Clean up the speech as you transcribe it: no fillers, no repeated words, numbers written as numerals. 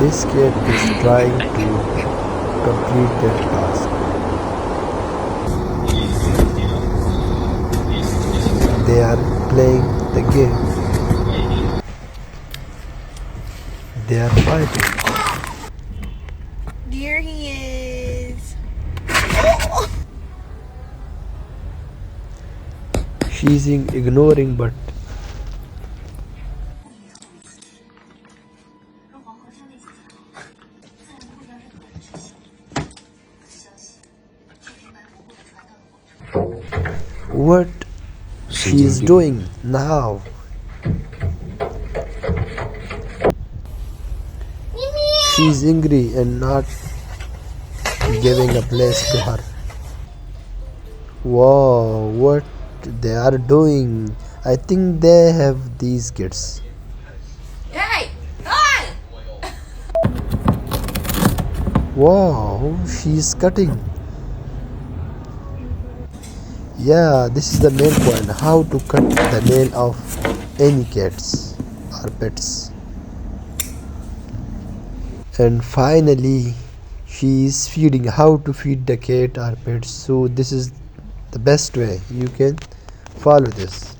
This kid is trying to complete their task. They are playing the game. They are fighting. There he is. She's ignoring, but what she is doing now? She's angry and not giving a place to her. Wow, what they are doing? I think they have these kids. Hey! Hi! Wow, she's cutting. Yeah, this is the main point. How to cut the nail of any cats or pets. And finally, she is feeding. How to feed the cat or pets. So this is the best way. You can follow this.